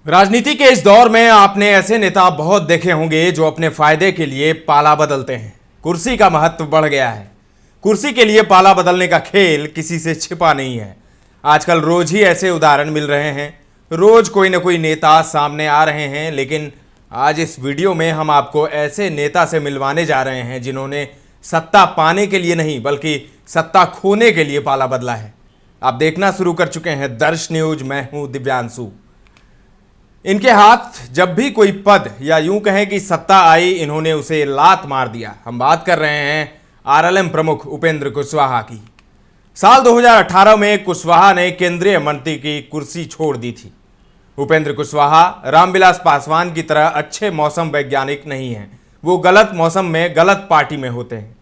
राजनीति के इस दौर में आपने ऐसे नेता बहुत देखे होंगे जो अपने फायदे के लिए पाला बदलते हैं। कुर्सी का महत्व बढ़ गया है। कुर्सी के लिए पाला बदलने का खेल किसी से छिपा नहीं है। आजकल रोज ही ऐसे उदाहरण मिल रहे हैं। रोज कोई ना कोई नेता सामने आ रहे हैं, लेकिन आज इस वीडियो में हम आपको ऐसे नेता से मिलवाने जा रहे हैं जिन्होंने सत्ता पाने के लिए नहीं बल्कि सत्ता खोने के लिए पाला बदला है। आप देखना शुरू कर चुके हैं दर्श न्यूज। मैं हूं दिव्यांशु। इनके हाथ जब भी कोई पद या यूं कहें कि सत्ता आई, इन्होंने उसे लात मार दिया। हम बात कर रहे हैं आरएलएम प्रमुख उपेंद्र कुशवाहा की। साल 2018 में कुशवाहा ने केंद्रीय मंत्री की कुर्सी छोड़ दी थी। उपेंद्र कुशवाहा रामविलास पासवान की तरह अच्छे मौसम वैज्ञानिक नहीं हैं। वो गलत मौसम में गलत पार्टी में होते हैं।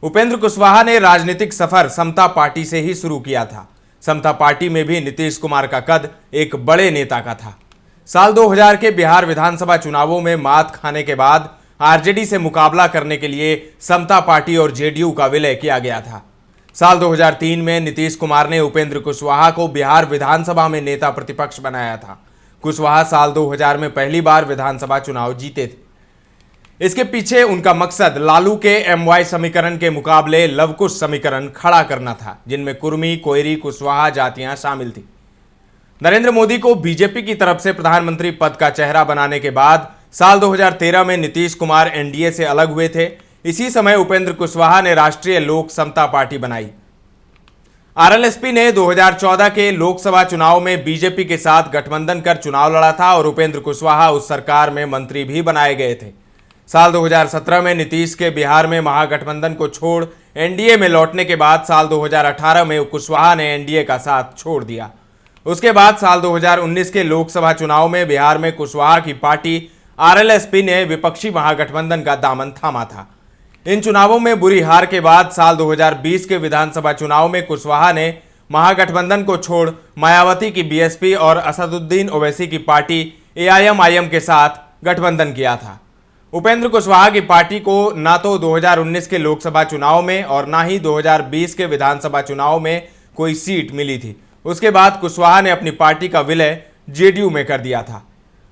उपेंद्र कुशवाहा ने राजनीतिक सफर समता पार्टी से ही शुरू किया था। समता पार्टी में भी नीतीश कुमार का कद एक बड़े नेता का था। साल 2000 के बिहार विधानसभा चुनावों में मात खाने के बाद आरजेडी से मुकाबला करने के लिए समता पार्टी और जेडीयू का विलय किया गया था। साल 2003 में नीतीश कुमार ने उपेंद्र कुशवाहा को बिहार विधानसभा में नेता प्रतिपक्ष बनाया था। कुशवाहा साल 2000 में पहली बार विधानसभा चुनाव जीते थे। इसके पीछे उनका मकसद लालू के एमवाई समीकरण के मुकाबले लवकुश समीकरण खड़ा करना था, जिनमें कुर्मी, कोयरी, कुशवाहा जातियां शामिल थी। नरेंद्र मोदी को बीजेपी की तरफ से प्रधानमंत्री पद का चेहरा बनाने के बाद साल 2013 में नीतीश कुमार एनडीए से अलग हुए थे। इसी समय उपेंद्र कुशवाहा ने राष्ट्रीय लोक समता पार्टी बनाई। आरएलएसपी ने 2014 के लोकसभा चुनाव में बीजेपी के साथ गठबंधन कर चुनाव लड़ा था और उपेंद्र कुशवाहा उस सरकार में मंत्री भी बनाए गए थे। साल 2017 में नीतीश के बिहार में महागठबंधन को छोड़ एनडीए में लौटने के बाद साल 2018 में कुशवाहा ने एनडीए का साथ छोड़ दिया। उसके बाद साल 2019 के लोकसभा चुनाव में बिहार में कुशवाहा की पार्टी आरएलएसपी ने विपक्षी महागठबंधन का दामन थामा था। इन चुनावों में बुरी हार के बाद साल 2020 के विधानसभा चुनाव में कुशवाहा ने महागठबंधन को छोड़ मायावती की बीएसपी और असदुद्दीन ओवैसी की पार्टी एआईएमआईएम के साथ गठबंधन किया था। उपेंद्र कुशवाहा की पार्टी को ना तो 2019 के लोकसभा चुनाव में और ना ही 2020 के विधानसभा चुनाव में कोई सीट मिली थी। उसके बाद कुशवाहा ने अपनी पार्टी का विलय जेडीयू में कर दिया था।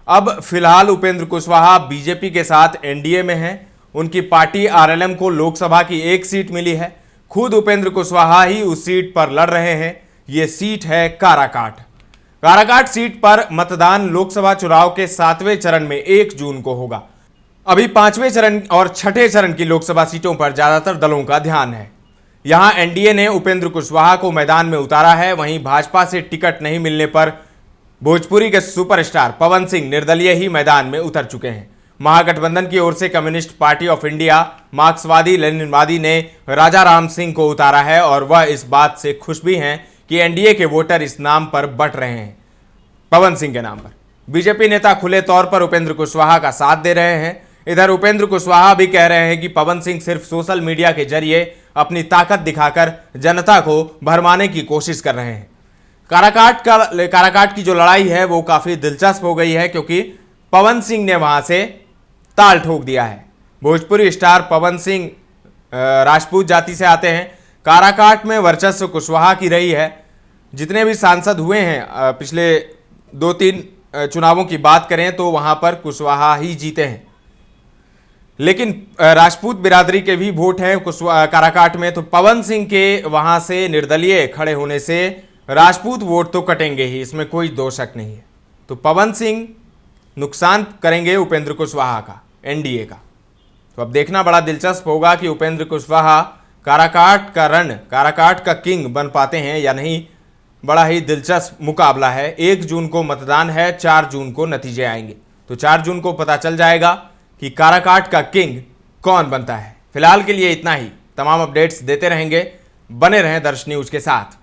अब फिलहाल उपेंद्र कुशवाहा बीजेपी के साथ एनडीए में हैं। उनकी पार्टी आरएलएम को लोकसभा की एक सीट मिली है। खुद उपेंद्र कुशवाहा ही उस सीट पर लड़ रहे हैं। ये सीट है काराकाट। काराकाट सीट पर मतदान लोकसभा चुनाव के 7वें चरण में 1 जून को होगा। अभी 5वें चरण और 6ठे चरण की लोकसभा सीटों पर ज्यादातर दलों का ध्यान है। यहां एनडीए ने उपेंद्र कुशवाहा को मैदान में उतारा है। वहीं भाजपा से टिकट नहीं मिलने पर भोजपुरी के सुपरस्टार पवन सिंह निर्दलीय ही मैदान में उतर चुके हैं। महागठबंधन की ओर से कम्युनिस्ट पार्टी ऑफ इंडिया, मार्क्सवादी लेनिनवादी ने राजा राम सिंह को उतारा है और वह इस बात से खुश भी हैं कि एनडीए के वोटर इस नाम पर बंट रहे हैं, पवन सिंह के नाम पर। बीजेपी नेता खुले तौर पर उपेंद्र कुशवाहा का साथ दे रहे हैं। इधर उपेंद्र कुशवाहा भी कह रहे हैं कि पवन सिंह सिर्फ सोशल मीडिया के जरिए अपनी ताकत दिखाकर जनता को भरमाने की कोशिश कर रहे हैं। काराकाट की जो लड़ाई है वो काफी दिलचस्प हो गई है, क्योंकि पवन सिंह ने वहां से ताल ठोक दिया है। भोजपुरी स्टार पवन सिंह राजपूत जाति से आते हैं। काराकाट में वर्चस्व कुशवाहा की रही है। जितने भी सांसद हुए हैं पिछले 2-3 चुनावों की बात करें तो वहां पर कुशवाहा ही जीते हैं। लेकिन राजपूत बिरादरी के भी वोट हैं काराकाट में, तो पवन सिंह के वहां से निर्दलीय खड़े होने से राजपूत वोट तो कटेंगे ही, इसमें कोई दो शक नहीं है। तो पवन सिंह नुकसान करेंगे उपेंद्र कुशवाहा का, एनडीए का। तो अब देखना बड़ा दिलचस्प होगा कि उपेंद्र कुशवाहा काराकाट का काराकाट का किंग बन पाते हैं या नहीं। बड़ा ही दिलचस्प मुकाबला है। 1 जून को मतदान है, 4 जून को नतीजे आएंगे। तो 4 जून को पता चल जाएगा कि काराकाट का किंग कौन बनता है। फिलहाल के लिए इतना ही। तमाम अपडेट्स देते रहेंगे। बने रहें दर्श न्यूज के साथ।